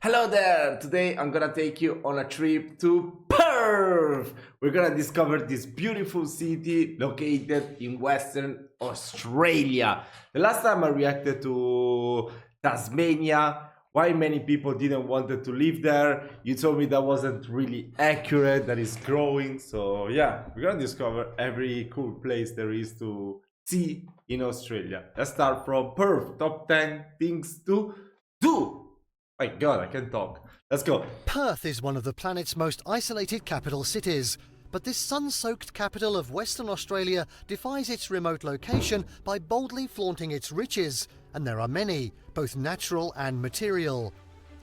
Hello there! Today I'm gonna take you on a trip to Perth! We're gonna discover this beautiful city located in Western Australia. The last time I reacted to Tasmania, why many people didn't want to live there. You told me that wasn't really accurate, that is growing. So yeah, we're gonna discover every cool place there is to see in Australia. Let's start from Perth. Top 10 things to do. My God, I can't talk. Let's go. Perth is one of the planet's most isolated capital cities, but this sun-soaked capital of Western Australia defies its remote location by boldly flaunting its riches, and there are many, both natural and material.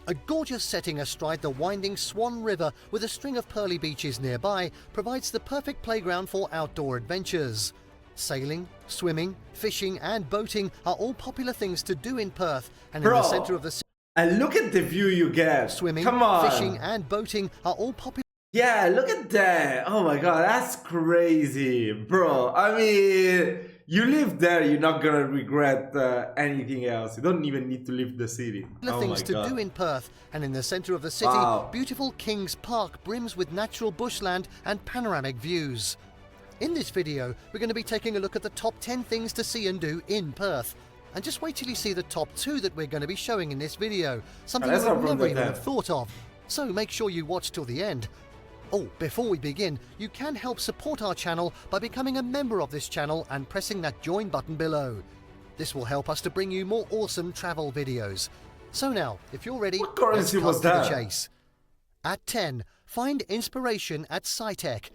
A gorgeous setting astride the winding Swan River with a string of pearly beaches nearby provides the perfect playground for outdoor adventures. Sailing, swimming, fishing and boating are all popular things to do in Perth, and in the centre of the city, and look at the view you get. Swimming, Come on. fishing and boating are all popular. Yeah, look at that. Oh my God, that's crazy, bro. I mean, you live there, you're not gonna regret anything else. You don't even need to leave the city. Things to do in Perth, and in the centre of the city, beautiful Kings Park brims with natural bushland and panoramic views. In this video, we're going to be taking a look at the top 10 things to see and do in Perth. And just wait till you see the top 2 that we're going to be showing in this video, something that I've never even have thought of. So make sure you watch till the end. Oh, before we begin, you can help support our channel by becoming a member of this channel and pressing that join button below. This will help us to bring you more awesome travel videos. So now, if you're ready, let's cut to the chase. At 10, find inspiration at SciTech.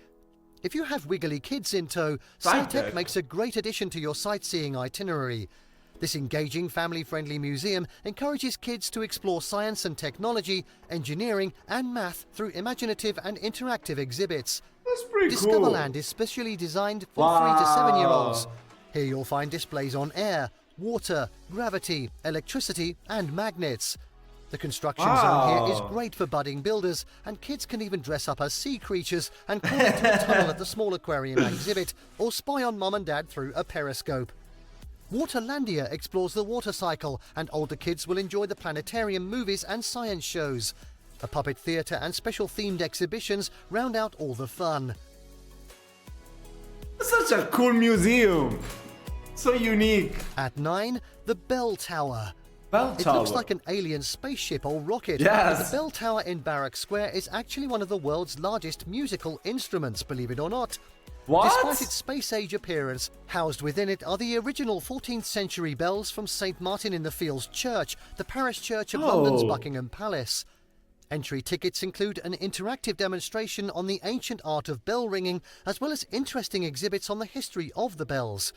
If you have wiggly kids in tow, SciTech makes a great addition to your sightseeing itinerary. This engaging, family-friendly museum encourages kids to explore science and technology, engineering and math through imaginative and interactive exhibits. That's pretty cool. Discoverland is specially designed for 3 to 7-year-olds. Here you'll find displays on air, water, gravity, electricity and magnets. The construction zone here is great for budding builders, and kids can even dress up as sea creatures and crawl into a tunnel at the small aquarium exhibit or spy on mum and dad through a periscope. Waterlandia explores the water cycle, and older kids will enjoy the planetarium movies and science shows. A puppet theatre and special themed exhibitions round out all the fun. Such a cool museum! So unique! At 9, the Bell Tower. It looks like an alien spaceship or rocket. Yes. But the Bell Tower in Barrack Square is actually one of the world's largest musical instruments, believe it or not. What? Despite its space-age appearance, housed within it are the original 14th century bells from St Martin-in-the-Fields Church, the parish church of London's Buckingham Palace. Entry tickets include an interactive demonstration on the ancient art of bell ringing, as well as interesting exhibits on the history of the bells.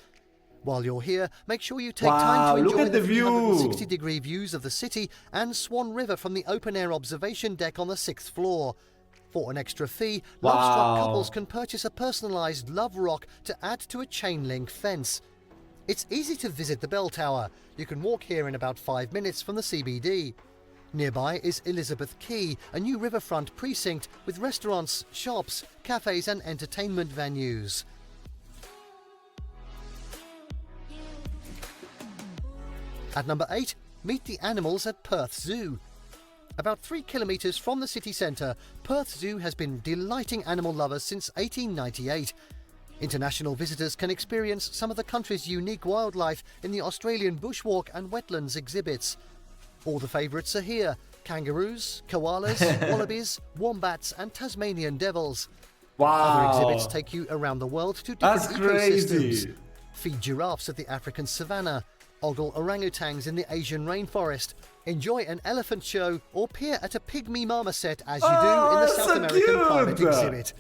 While you're here, make sure you take time to enjoy the 360-degree views of the city and Swan River from the open-air observation deck on the 6th floor. For an extra fee, love-struck couples can purchase a personalised love rock to add to a chain-link fence. It's easy to visit the Bell Tower. You can walk here in about 5 minutes from the CBD. Nearby is Elizabeth Quay, a new riverfront precinct with restaurants, shops, cafes and entertainment venues. At number 8, meet the animals at Perth Zoo. About 3 kilometres from the city centre, Perth Zoo has been delighting animal lovers since 1898. International visitors can experience some of the country's unique wildlife in the Australian bushwalk and wetlands exhibits. All the favourites are here: kangaroos, koalas, wallabies, wombats and Tasmanian devils. Other exhibits take you around the world to different ecosystems. Feed giraffes at the African savannah, ogle orangutans in the Asian rainforest, enjoy an elephant show, or peer at a pygmy marmoset as you do in the South American climate exhibit.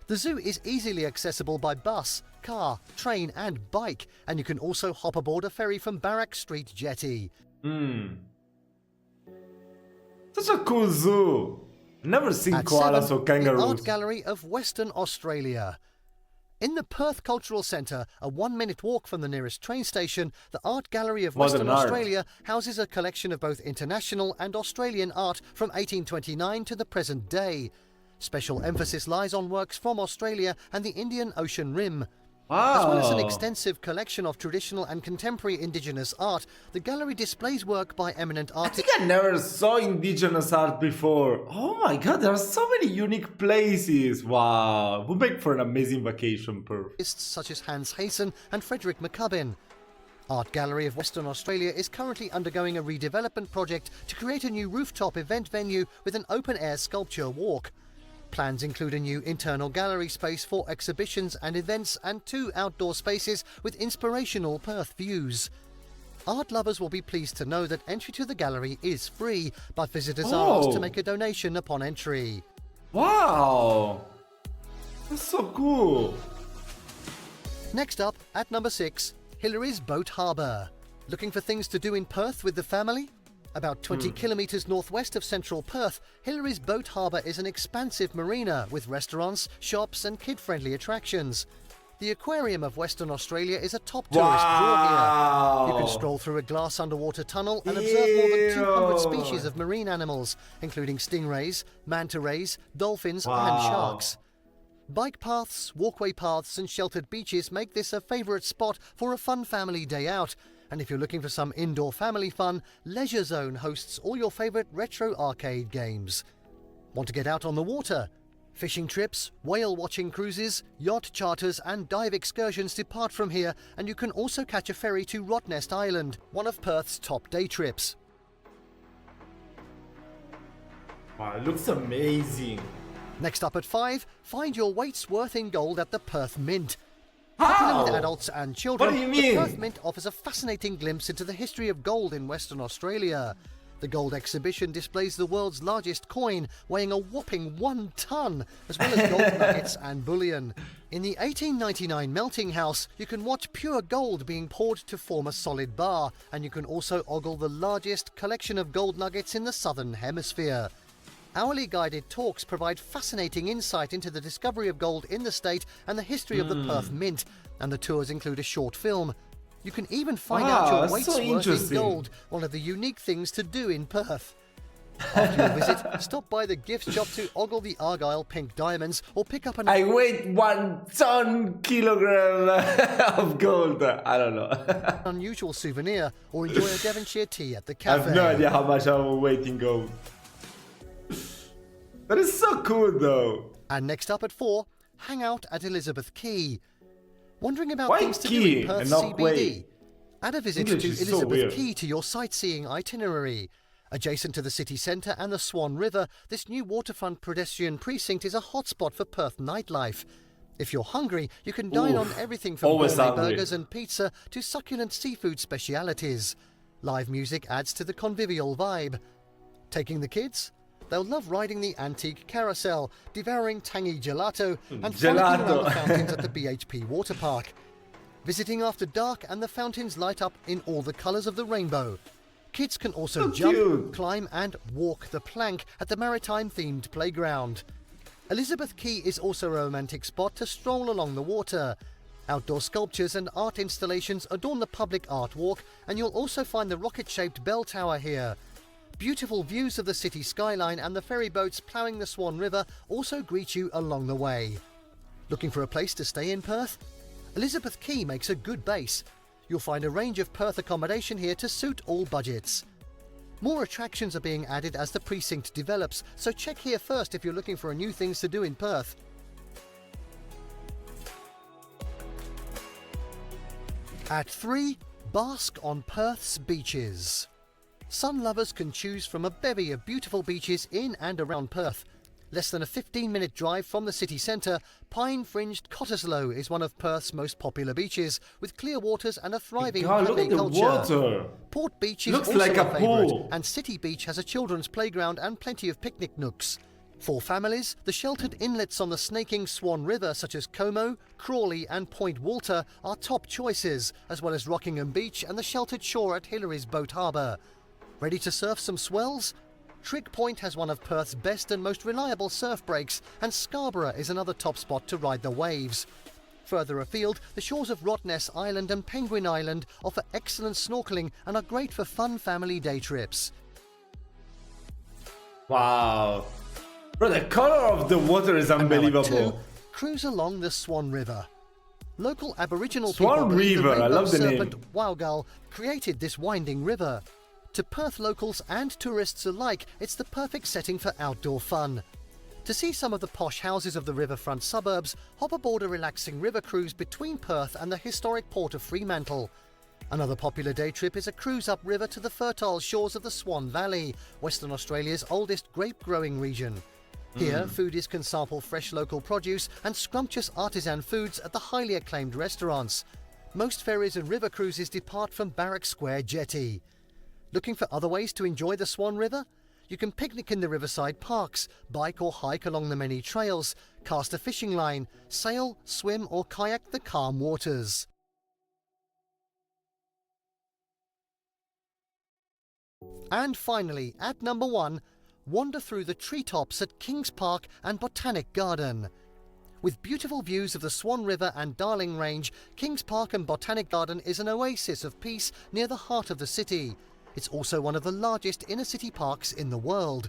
The zoo is easily accessible by bus, car, train and bike, and you can also hop aboard a ferry from Barrack Street Jetty. Such a cool zoo! Never seen koalas or kangaroos. The Art Gallery of Western Australia. In the Perth Cultural Centre, a 1-minute walk from the nearest train station, the Art Gallery of Western Australia houses a collection of both international and Australian art from 1829 to the present day. Special emphasis lies on works from Australia and the Indian Ocean Rim. As well as an Wow. extensive collection of traditional and contemporary indigenous art, the gallery displays work by eminent I artists. think I never saw indigenous art before. Oh my god, there are so many unique places. Wow. Would make for an amazing vacation, Perth. Such as Hans Hayson and Frederick McCubbin. Art Gallery of Western Australia is currently undergoing a redevelopment project to create a new rooftop event venue with an open-air sculpture walk. Plans include a new internal gallery space for exhibitions and events and 2 outdoor spaces with inspirational Perth views. Art lovers will be pleased to know that entry to the gallery is free, but visitors are asked to make a donation upon entry. Wow. That's so cool. Next up, at number 6, Hillary's Boat Harbour. Looking for things to do in Perth with the family? About 20 kilometres northwest of central Perth, Hillary's Boat Harbour is an expansive marina with restaurants, shops and kid-friendly attractions. The Aquarium of Western Australia is a top tourist draw here. You can stroll through a glass underwater tunnel and observe more than 200 species of marine animals, including stingrays, manta rays, dolphins and sharks. Bike paths, walkway paths and sheltered beaches make this a favourite spot for a fun family day out. And if you're looking for some indoor family fun, Leisure Zone hosts all your favourite retro arcade games. Want to get out on the water? Fishing trips, whale watching cruises, yacht charters and dive excursions depart from here, and you can also catch a ferry to Rottnest Island, one of Perth's top day trips. Wow, it looks amazing. Next up at 5, find your weight's worth in gold at the Perth Mint. Popular with adults and children, What do you mean? the Perth Mint offers a fascinating glimpse into the history of gold in Western Australia. The gold exhibition displays the world's largest coin, weighing a whopping 1 tonne, as well as gold nuggets and bullion. In the 1899 melting house, you can watch pure gold being poured to form a solid bar, and you can also ogle the largest collection of gold nuggets in the Southern Hemisphere. Hourly guided talks provide fascinating insight into the discovery of gold in the state and the history of the Perth Mint, and the tours include a short film. You can even find out your that's weight's so worth in interesting. gold, one of the unique things to do in Perth. After your visit, stop by the gift shop to ogle the Argyle pink diamonds or pick up an I weigh 1 ton kilogram of gold. I don't know. unusual souvenir or enjoy a Devonshire tea at the I cafe. have no idea how much I will weigh in gold. That is so cool though. And next up at 4, hang out at Elizabeth Quay. Wondering about Why things to do Quay in Perth and not CBD? Quay? Add a visit English to is so Elizabeth weird. Quay to your sightseeing itinerary. Adjacent to the city centre and the Swan River, this new waterfront pedestrian precinct is a hotspot for Perth nightlife. If you're hungry, you can dine on everything from always gourmet hungry. burgers and pizza to succulent seafood specialities. Live music adds to the convivial vibe. Taking the kids? They'll love riding the antique carousel, devouring tangy gelato, and frolicking around the fountains at the BHP water park. Visiting after dark and the fountains light up in all the colours of the rainbow. Kids can also So jump, cute. climb and walk the plank at the maritime-themed playground. Elizabeth Quay is also a romantic spot to stroll along the water. Outdoor sculptures and art installations adorn the public art walk, and you'll also find the rocket-shaped bell tower here. Beautiful views of the city skyline and the ferry boats ploughing the Swan River also greet you along the way. Looking for a place to stay in Perth? Elizabeth Quay makes a good base. You'll find a range of Perth accommodation here to suit all budgets. More attractions are being added as the precinct develops, so check here first if you're looking for new things to do in Perth. At 3, bask on Perth's beaches. Sun lovers can choose from a bevy of beautiful beaches in and around Perth. Less than a 15-minute drive from the city centre, pine-fringed Cottesloe is one of Perth's most popular beaches, with clear waters and a thriving God, look cafe at the culture. water. Port Beach is Looks also like a a favourite, pool. and City Beach has a children's playground and plenty of picnic nooks. For families, the sheltered inlets on the snaking Swan River such as Como, Crawley and Point Walter are top choices, as well as Rockingham Beach and the sheltered shore at Hillary's Boat Harbour. Ready to surf some swells? Trick Point has one of Perth's best and most reliable surf breaks, and Scarborough is another top spot to ride the waves. Further afield, the shores of Rottnest Island and Penguin Island offer excellent snorkelling and are great for fun family day trips. Wow. Bro, the color of the water is And now at unbelievable. 2, cruise along the Swan River. Local Aboriginal Swan people believe River, the I rainbow love the name. serpent Waugal created this winding river. To Perth locals and tourists alike, it's the perfect setting for outdoor fun. To see some of the posh houses of the riverfront suburbs, hop aboard a relaxing river cruise between Perth and the historic port of Fremantle. Another popular day trip is a cruise upriver to the fertile shores of the Swan Valley, Western Australia's oldest grape-growing region. Here, foodies can sample fresh local produce and scrumptious artisan foods at the highly acclaimed restaurants. Most ferries and river cruises depart from Barrack Square Jetty. Looking for other ways to enjoy the Swan River? You can picnic in the riverside parks, bike or hike along the many trails, cast a fishing line, sail, swim or kayak the calm waters. And finally, at number 1, wander through the treetops at Kings Park and Botanic Garden. With beautiful views of the Swan River and Darling Range, Kings Park and Botanic Garden is an oasis of peace near the heart of the city. It's also one of the largest inner-city parks in the world.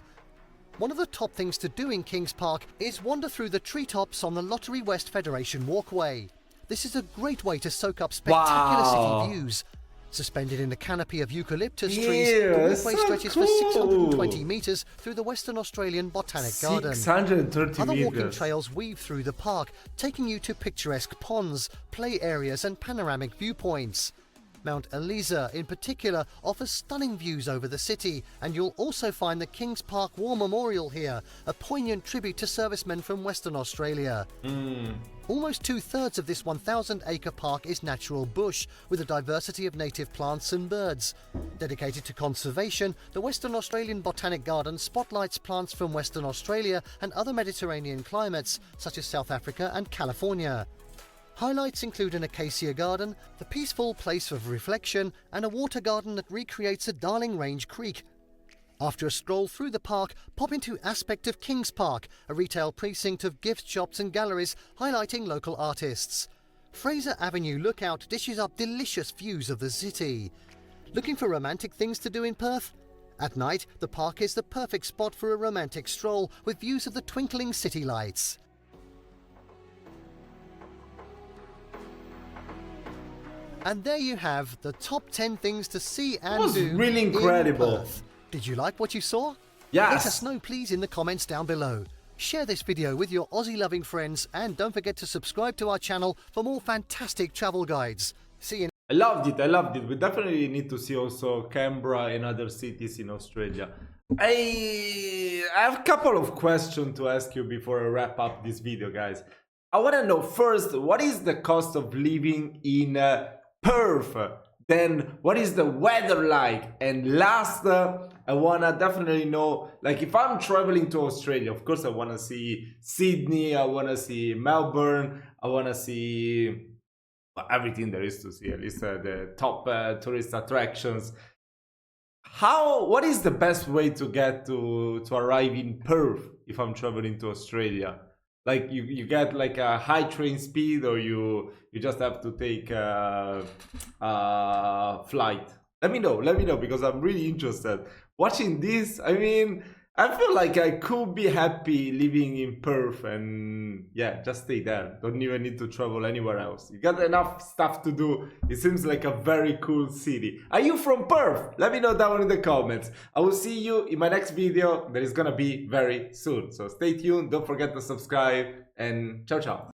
One of the top things to do in Kings Park is wander through the treetops on the Lottery West Federation Walkway. This is a great way to soak up spectacular city views. Suspended in a canopy of eucalyptus trees, the walkway stretches for 620 metres through the Western Australian Botanic Garden. 630 Other walking meters. trails weave through the park, taking you to picturesque ponds, play areas and panoramic viewpoints. Mount Eliza, in particular, offers stunning views over the city, and you'll also find the Kings Park War Memorial here, a poignant tribute to servicemen from Western Australia. Almost 2/3 of this 1,000-acre park is natural bush, with a diversity of native plants and birds. Dedicated to conservation, the Western Australian Botanic Garden spotlights plants from Western Australia and other Mediterranean climates, such as South Africa and California. Highlights include an acacia garden, a peaceful place of reflection, and a water garden that recreates a Darling Range creek. After a stroll through the park, pop into Aspect of Kings Park, a retail precinct of gift shops and galleries highlighting local artists. Fraser Avenue Lookout dishes up delicious views of the city. Looking for romantic things to do in Perth? At night, the park is the perfect spot for a romantic stroll with views of the twinkling city lights. And there you have the top 10 things to see and was do really incredible. in Perth. Did you like what you saw? Yes. Let us know please in the comments down below. Share this video with your Aussie-loving friends and don't forget to subscribe to our channel for more fantastic travel guides. See you I loved it. We definitely need to see also Canberra and other cities in Australia. I have a couple of questions to ask you before I wrap up this video, guys. I want to know first, what is the cost of living in Perth? Then what is the weather like? And last, I want to definitely know, like if I'm traveling to Australia, of course I want to see Sydney, I want to see Melbourne, I want to see everything there is to see, at least the top tourist attractions. What is the best way to get to arrive in Perth if I'm traveling to Australia? Like you get like a high train speed, or you just have to take a flight? Let me know because I'm really interested. Watching this, I mean, I feel like I could be happy living in Perth and yeah, just stay there. Don't even need to travel anywhere else. You got enough stuff to do. It seems like a very cool city. Are you from Perth? Let me know down in the comments. I will see you in my next video that is gonna be very soon. So stay tuned. Don't forget to subscribe and ciao ciao.